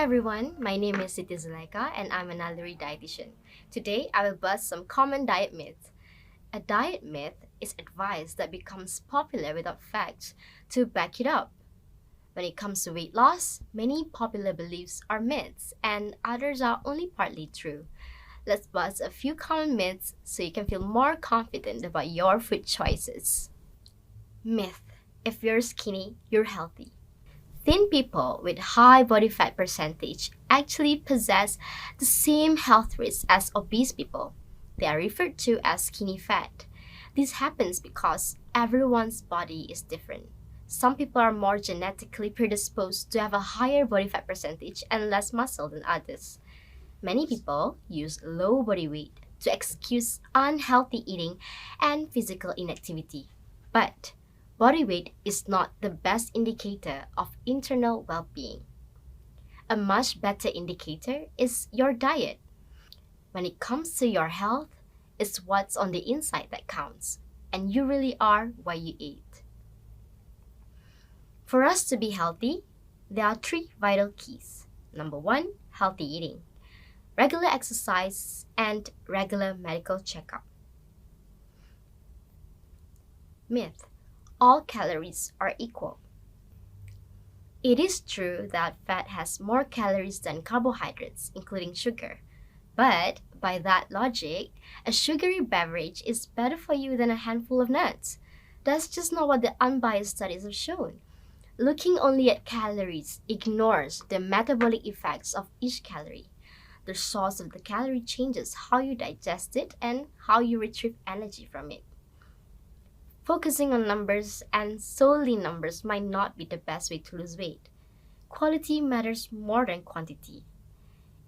Hi everyone, my name is Siti Zulaikha and I'm a Naluri Dietitian. Today I will bust some common diet myths. A diet myth is advice that becomes popular without facts to back it up. When it comes to weight loss, many popular beliefs are myths and others are only partly true. Let's bust a few common myths so you can feel more confident about your food choices. Myth: if you're skinny, you're healthy. Thin people with high body fat percentage actually possess the same health risks as obese people. They are referred to as skinny fat. This happens because everyone's body is different. Some people are more genetically predisposed to have a higher body fat percentage and less muscle than others. Many people use low body weight to excuse unhealthy eating and physical inactivity. But body weight is not the best indicator of internal well being. A much better indicator is your diet. When it comes to your health, it's what's on the inside that counts, and you really are what you eat. For us to be healthy, there are three vital keys. Number one, healthy eating, regular exercise, and regular medical checkup. Myth: all calories are equal. It is true that fat has more calories than carbohydrates, including sugar. But by that logic, a sugary beverage is better for you than a handful of nuts. That's just not what the unbiased studies have shown. Looking only at calories ignores the metabolic effects of each calorie. The source of the calorie changes how you digest it and how you retrieve energy from it. Focusing on numbers and solely numbers might not be the best way to lose weight. Quality matters more than quantity.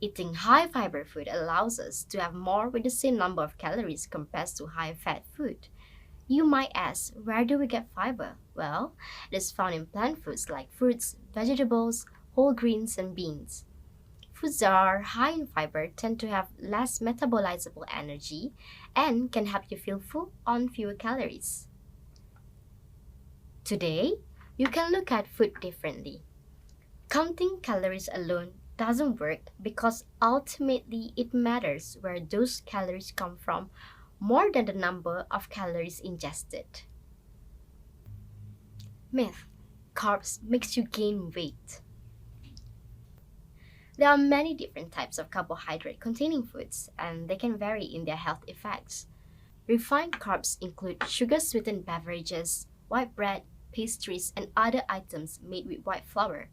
Eating high fiber food allows us to have more with the same number of calories compared to high fat food. You might ask, where do we get fiber? Well, it is found in plant foods like fruits, vegetables, whole grains, and beans. Foods that are high in fiber tend to have less metabolizable energy and can help you feel full on fewer calories. Today, you can look at food differently. Counting calories alone doesn't work because ultimately it matters where those calories come from more than the number of calories ingested. Myth: carbs makes you gain weight. There are many different types of carbohydrate containing foods and they can vary in their health effects. Refined carbs include sugar-sweetened beverages, white bread, pastries, and other items made with white flour.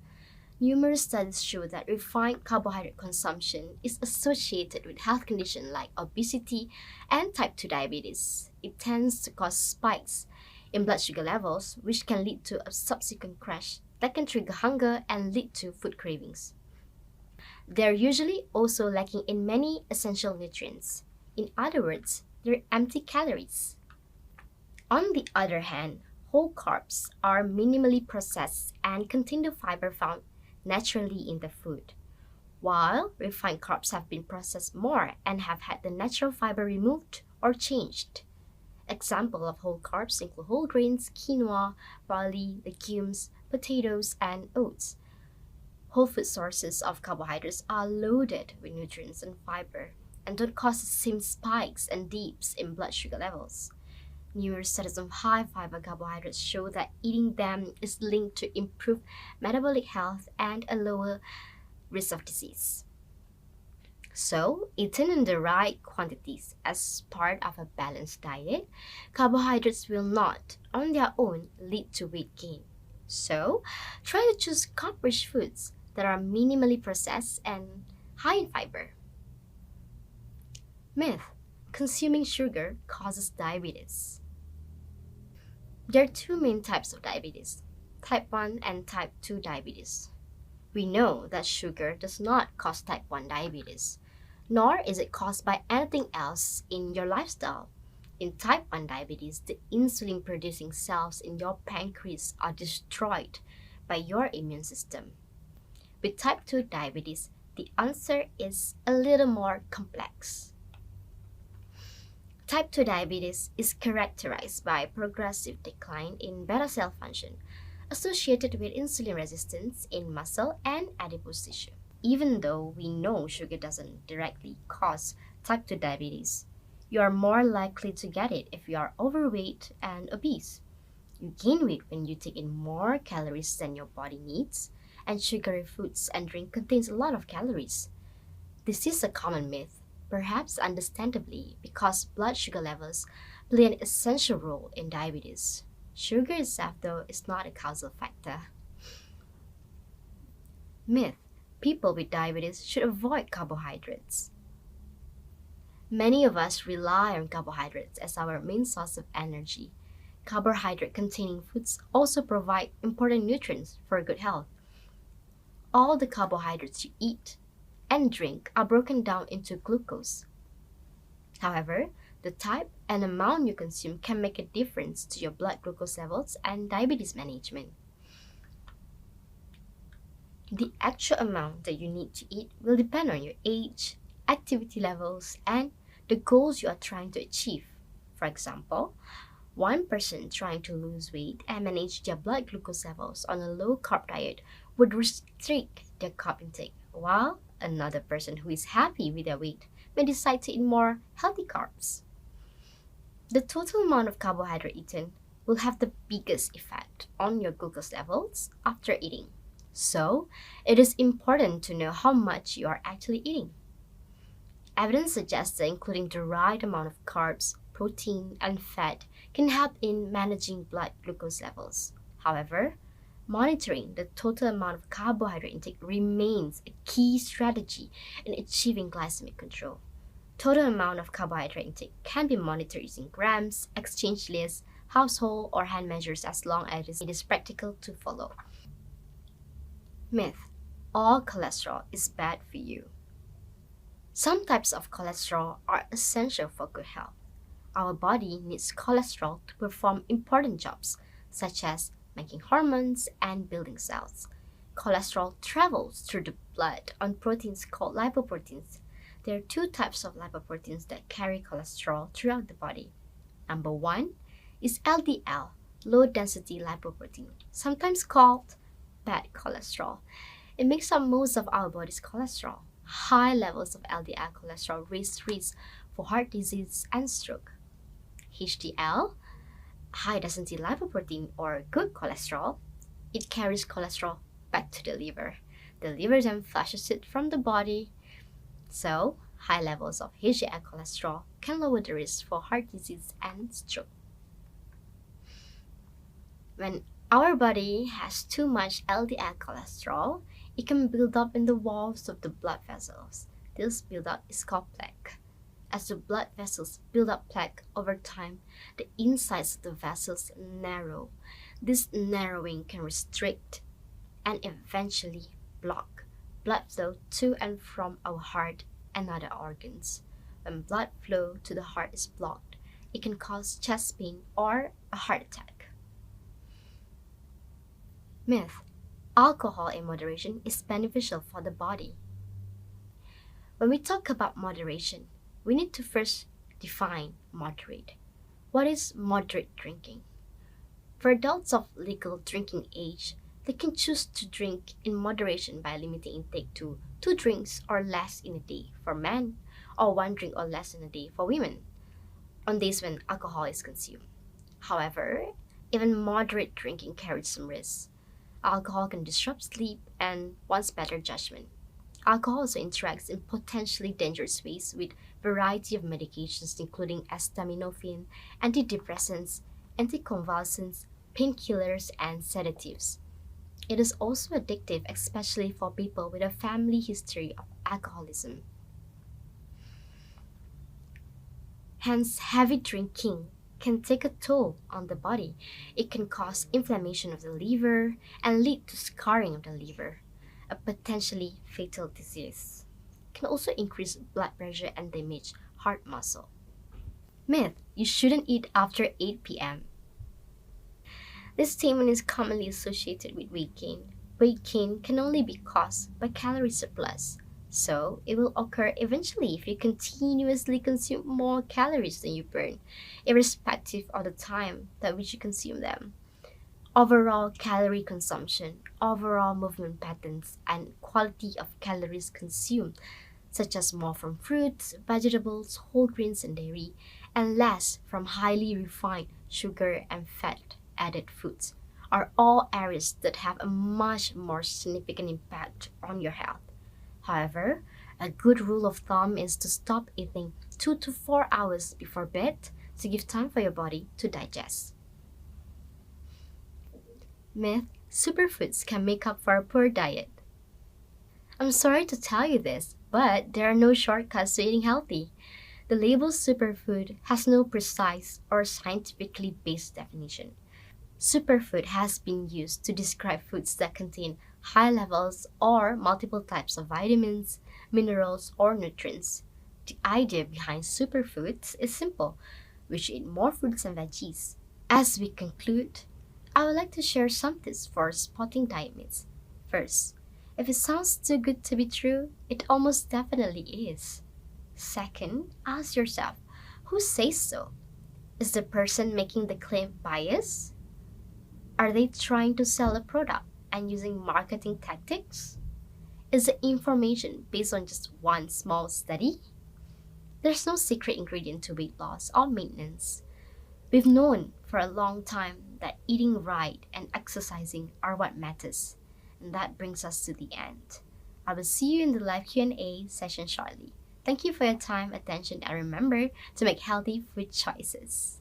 Numerous studies show that refined carbohydrate consumption is associated with health conditions like obesity and type 2 diabetes. It tends to cause spikes in blood sugar levels, which can lead to a subsequent crash that can trigger hunger and lead to food cravings. They're usually also lacking in many essential nutrients. In other words, they're empty calories. On the other hand, whole carbs are minimally processed and contain the fiber found naturally in the food, while refined carbs have been processed more and have had the natural fiber removed or changed. Examples of whole carbs include whole grains, quinoa, barley, legumes, potatoes, and oats. Whole food sources of carbohydrates are loaded with nutrients and fiber and don't cause the same spikes and dips in blood sugar levels. Numerous studies of high fiber carbohydrates show that eating them is linked to improved metabolic health and a lower risk of disease. So, eaten in the right quantities as part of a balanced diet, carbohydrates will not, on their own, lead to weight gain. So, try to choose carb-rich foods that are minimally processed and high in fiber. Myth: consuming sugar causes diabetes. There are two main types of diabetes, type 1 and type 2 diabetes. We know that sugar does not cause type 1 diabetes, nor is it caused by anything else in your lifestyle. In type 1 diabetes, the insulin producing cells in your pancreas are destroyed by your immune system. With type 2 diabetes, the answer is a little more complex. Type 2 diabetes is characterized by progressive decline in beta cell function associated with insulin resistance in muscle and adipose tissue. Even though we know sugar doesn't directly cause type 2 diabetes, you are more likely to get it if you are overweight and obese. You gain weight when you take in more calories than your body needs, and sugary foods and drink contains a lot of calories. This is a common myth, perhaps understandably, because blood sugar levels play an essential role in diabetes. Sugar itself, though, is not a causal factor. Myth: people with diabetes should avoid carbohydrates. Many of us rely on carbohydrates as our main source of energy. Carbohydrate containing foods also provide important nutrients for good health. All the carbohydrates you eat and drink are broken down into glucose. However, the type and amount you consume can make a difference to your blood glucose levels and diabetes management. The actual amount that you need to eat will depend on your age, activity levels, and the goals you are trying to achieve. For example, one person trying to lose weight and manage their blood glucose levels on a low carb diet would restrict their carb intake, while another person who is happy with their weight may decide to eat more healthy carbs. The total amount of carbohydrate eaten will have the biggest effect on your glucose levels after eating. So, it is important to know how much you are actually eating. Evidence suggests that including the right amount of carbs, protein, and fat can help in managing blood glucose levels. However, monitoring the total amount of carbohydrate intake remains a key strategy in achieving glycemic control. Total amount of carbohydrate intake can be monitored using grams, exchange lists, household, or hand measures as long as it is practical to follow. Myth: all cholesterol is bad for you. Some types of cholesterol are essential for good health. Our body needs cholesterol to perform important jobs, such as making hormones and building cells. Cholesterol travels through the blood on proteins called lipoproteins. There are two types of lipoproteins that carry cholesterol throughout the body. Number one is LDL, low density lipoprotein, sometimes called bad cholesterol. It makes up most of our body's cholesterol. High levels of LDL cholesterol raise risk for heart disease and stroke. HDL, high density lipoprotein or good cholesterol, it carries cholesterol back to the liver. The liver then flushes it from the body. So, high levels of HDL cholesterol can lower the risk for heart disease and stroke. When our body has too much LDL cholesterol, it can build up in the walls of the blood vessels. This buildup is called plaque. As the blood vessels build up plaque over time, the insides of the vessels narrow. This narrowing can restrict and eventually block blood flow to and from our heart and other organs. When blood flow to the heart is blocked, it can cause chest pain or a heart attack. Myth: alcohol in moderation is beneficial for the body. When we talk about moderation, we need to first define moderate. What is moderate drinking? For adults of legal drinking age, they can choose to drink in moderation by limiting intake to 2 drinks or less in a day for men, or 1 drink or less in a day for women, on days when alcohol is consumed. However, even moderate drinking carries some risks. Alcohol can disrupt sleep and one's better judgment. Alcohol also interacts in potentially dangerous ways with a variety of medications including acetaminophen, antidepressants, anticonvulsants, painkillers, and sedatives. It is also addictive, especially for people with a family history of alcoholism. Hence, heavy drinking can take a toll on the body. It can cause inflammation of the liver and lead to scarring of the liver, a potentially fatal disease. It can also increase blood pressure and damage heart muscle. Myth: you shouldn't eat after 8 p.m. This statement is commonly associated with weight gain. Weight gain can only be caused by calorie surplus, so it will occur eventually if you continuously consume more calories than you burn, irrespective of the time at which you consume them. overall calorie consumption, overall movement patterns, and quality of calories consumed, such as more from fruits, vegetables, whole grains, and dairy, and less from highly refined sugar and fat added foods, are all areas that have a much more significant impact on your health. However, a good rule of thumb is to stop eating 2 to 4 hours before bed to give time for your body to digest. Myth: superfoods can make up for a poor diet. I'm sorry to tell you this, but there are no shortcuts to eating healthy. The label superfood has no precise or scientifically based definition. Superfood has been used to describe foods that contain high levels or multiple types of vitamins, minerals, or nutrients. The idea behind superfoods is simple: we should eat more fruits and veggies. As we conclude, I would like to share some tips for spotting diet myths. First, if it sounds too good to be true, it almost definitely is. Second, ask yourself, who says so? Is the person making the claim biased? Are they trying to sell a product and using marketing tactics? Is the information based on just one small study? There's no secret ingredient to weight loss or maintenance. We've known for a long time that eating right and exercising are what matters. And that brings us to the end. I will see you in the live Q&A session shortly. Thank you for your time, attention, and remember to make healthy food choices.